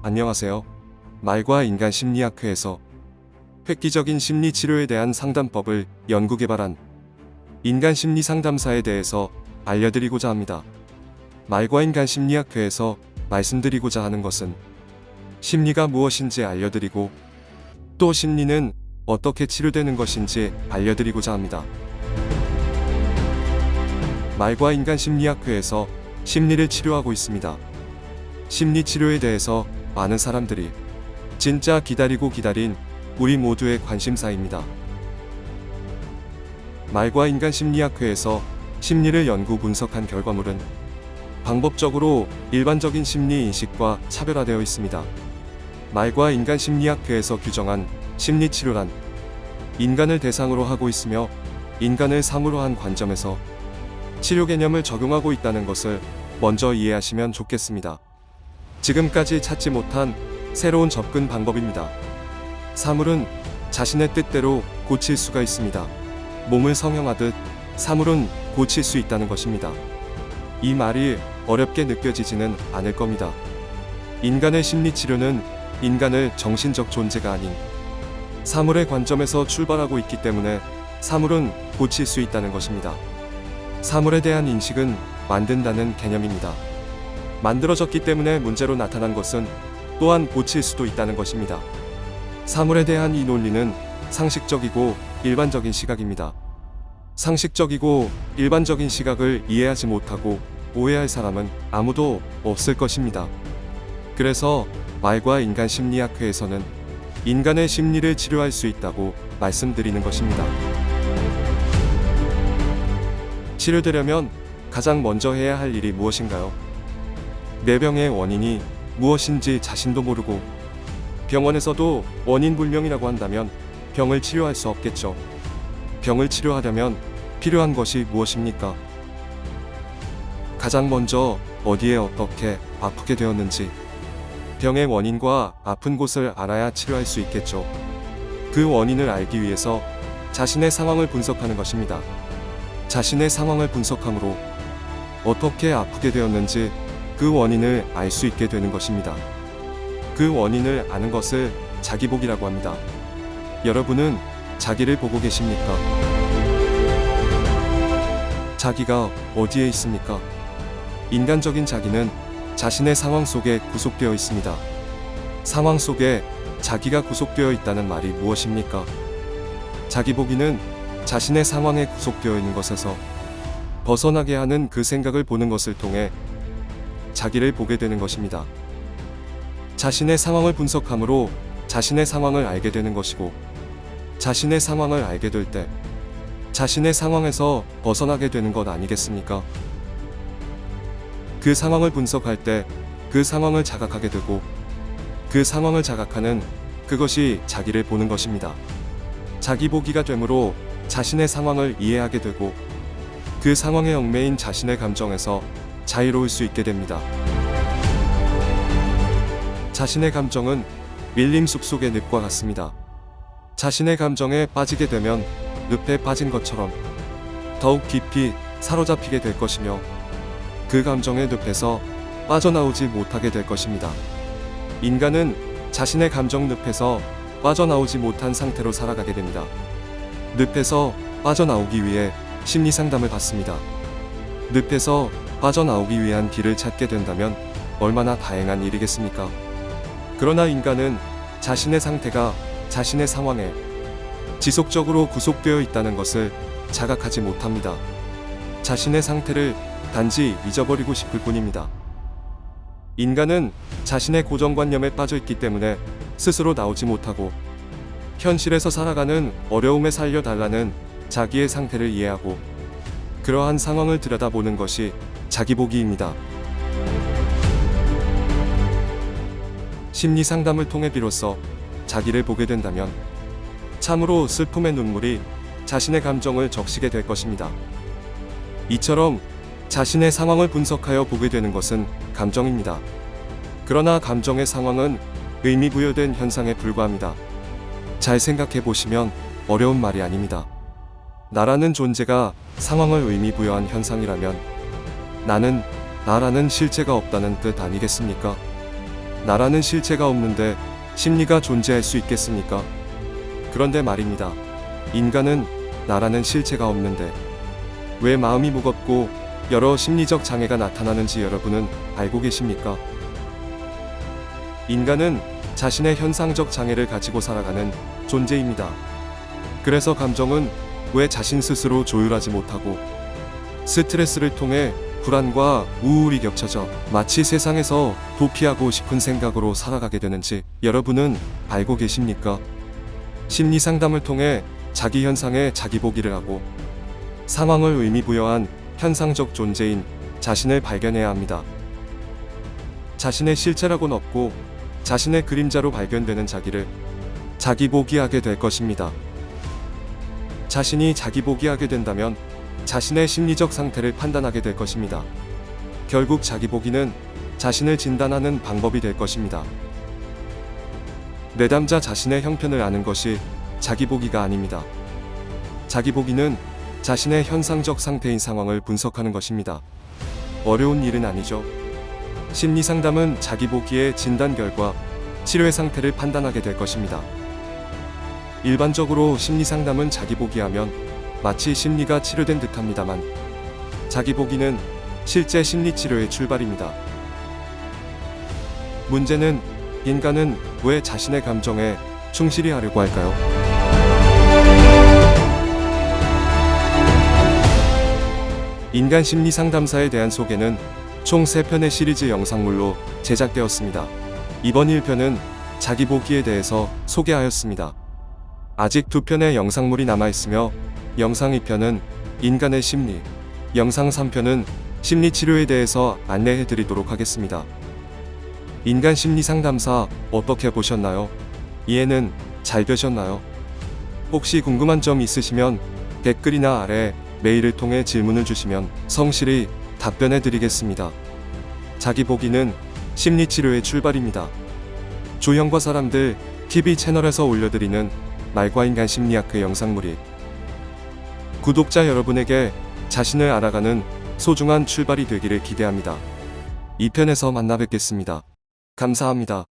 안녕하세요. 말과 인간 심리학회에서 획기적인 심리 치료에 대한 상담법을 연구 개발한 인간 심리 상담사에 대해서 알려드리고자 합니다. 말과 인간 심리학회에서 말씀드리고자 하는 것은 심리가 무엇인지 알려드리고 또 심리는 어떻게 치료되는 것인지 알려드리고자 합니다. 말과 인간 심리학회에서 심리를 치료하고 있습니다. 심리 치료에 대해서 많은 사람들이 진짜 기다리고 기다린 우리 모두의 관심사입니다. 말과 인간 심리학회에서 심리를 연구 분석한 결과물은 방법적으로 일반적인 심리 인식과 차별화되어 있습니다. 말과 인간 심리학회에서 규정한 심리 치료란 인간을 대상으로 하고 있으며 인간을 상으로 한 관점에서 치료 개념을 적용하고 있다는 것을 먼저 이해하시면 좋겠습니다. 지금까지 찾지 못한 새로운 접근 방법입니다. 사물은 자신의 뜻대로 고칠 수가 있습니다. 몸을 성형하듯 사물은 고칠 수 있다는 것입니다. 이 말이 어렵게 느껴지지는 않을 겁니다. 인간의 심리치료는 인간을 정신적 존재가 아닌 사물의 관점에서 출발하고 있기 때문에 사물은 고칠 수 있다는 것입니다. 사물에 대한 인식은 만든다는 개념입니다. 만들어졌기 때문에 문제로 나타난 것은 또한 고칠 수도 있다는 것입니다. 사물에 대한 이 논리는 상식적이고 일반적인 시각입니다. 상식적이고 일반적인 시각을 이해하지 못하고 오해할 사람은 아무도 없을 것입니다. 그래서 말과 인간 심리학회에서는 인간의 심리를 치료할 수 있다고 말씀드리는 것입니다. 치료되려면 가장 먼저 해야 할 일이 무엇인가요? 내 병의 원인이 무엇인지 자신도 모르고 병원에서도 원인 불명이라고 한다면 병을 치료할 수 없겠죠. 병을 치료하려면 필요한 것이 무엇입니까? 가장 먼저 어디에 어떻게 아프게 되었는지 병의 원인과 아픈 곳을 알아야 치료할 수 있겠죠. 그 원인을 알기 위해서 자신의 상황을 분석하는 것입니다. 자신의 상황을 분석함으로 어떻게 아프게 되었는지 그 원인을 알 수 있게 되는 것입니다. 그 원인을 아는 것을 자기보기라고 합니다. 여러분은 자기를 보고 계십니까? 자기가 어디에 있습니까? 인간적인 자기는 자신의 상황 속에 구속되어 있습니다. 상황 속에 자기가 구속되어 있다는 말이 무엇입니까? 자기보기는 자신의 상황에 구속되어 있는 것에서 벗어나게 하는 그 생각을 보는 것을 통해 자기를 보게 되는 것입니다. 자신의 상황을 분석함으로 자신의 상황을 알게 되는 것이고 자신의 상황을 알게 될 때 자신의 상황에서 벗어나게 되는 것 아니겠습니까? 그 상황을 분석할 때 그 상황을 자각하게 되고 그 상황을 자각하는 그것이 자기를 보는 것입니다. 자기 보기가 되므로 자신의 상황을 이해하게 되고 그 상황에 얽매인 자신의 감정에서 자유로울 수 있게 됩니다. 자신의 감정은 밀림 숲속의 늪과 같습니다. 자신의 감정에 빠지게 되면 늪에 빠진 것처럼 더욱 깊이 사로잡히게 될 것이며 그 감정의 늪에서 빠져나오지 못하게 될 것입니다. 인간은 자신의 감정 늪에서 빠져나오지 못한 상태로 살아가게 됩니다. 늪에서 빠져나오기 위해 심리 상담을 받습니다. 늪에서 빠져나오기 위한 길을 찾게 된다면 얼마나 다행한 일이겠습니까? 그러나 인간은 자신의 상태가 자신의 상황에 지속적으로 구속되어 있다는 것을 자각하지 못합니다. 자신의 상태를 단지 잊어버리고 싶을 뿐입니다. 인간은 자신의 고정관념에 빠져 있기 때문에 스스로 나오지 못하고 현실에서 살아가는 어려움에 살려달라는 자기의 상태를 이해하고 그러한 상황을 들여다보는 것이 자기보기입니다. 심리 상담을 통해 비로소 자기를 보게 된다면 참으로 슬픔의 눈물이 자신의 감정을 적시게 될 것입니다. 이처럼 자신의 상황을 분석하여 보게 되는 것은 감정입니다. 그러나 감정의 상황은 의미 부여된 현상에 불과합니다. 잘 생각해 보시면 어려운 말이 아닙니다. 나라는 존재가 상황을 의미 부여한 현상이라면 나는 나라는 실체가 없다는 뜻 아니겠습니까? 나라는 실체가 없는데 심리가 존재할 수 있겠습니까? 그런데 말입니다. 인간은 나라는 실체가 없는데 왜 마음이 무겁고 여러 심리적 장애가 나타나는지 여러분은 알고 계십니까? 인간은 자신의 현상적 장애를 가지고 살아가는 존재입니다. 그래서 감정은 왜 자신 스스로 조율하지 못하고 스트레스를 통해 불안과 우울이 겹쳐져 마치 세상에서 도피하고 싶은 생각으로 살아가게 되는지 여러분은 알고 계십니까? 심리 상담을 통해 자기 현상에 자기 보기를 하고 상황을 의미부여한 현상적 존재인 자신을 발견해야 합니다. 자신의 실체라고는 없고 자신의 그림자로 발견되는 자기를 자기보기하게 될 것입니다. 자신이 자기보기하게 된다면 자신의 심리적 상태를 판단하게 될 것입니다. 결국 자기보기는 자신을 진단하는 방법이 될 것입니다. 내담자 자신의 형편을 아는 것이 자기보기가 아닙니다. 자기보기는 자신의 현상적 상태인 상황을 분석하는 것입니다. 어려운 일은 아니죠. 심리상담은 자기보기의 진단 결과 치료의 상태를 판단하게 될 것입니다. 일반적으로 심리상담은 자기보기하면 마치 심리가 치료된 듯합니다만 자기보기는 실제 심리치료의 출발입니다. 문제는 인간은 왜 자신의 감정에 충실히 하려고 할까요? 인간 심리 상담사에 대한 소개는 총 3편의 시리즈 영상물로 제작되었습니다. 이번 1편은 자기보기에 대해서 소개하였습니다. 아직 2편의 영상물이 남아있으며 영상 2편은 인간의 심리, 영상 3편은 심리치료에 대해서 안내해드리도록 하겠습니다. 인간 심리 상담사 어떻게 보셨나요? 이해는 잘 되셨나요? 혹시 궁금한 점 있으시면 댓글이나 아래 메일을 통해 질문을 주시면 성실히 답변해 드리겠습니다. 자기보기는 심리치료의 출발입니다. 조형과 사람들 TV 채널에서 올려드리는 말과 인간 심리학 그 영상물이 구독자 여러분에게 자신을 알아가는 소중한 출발이 되기를 기대합니다. 2편에서 만나 뵙겠습니다. 감사합니다.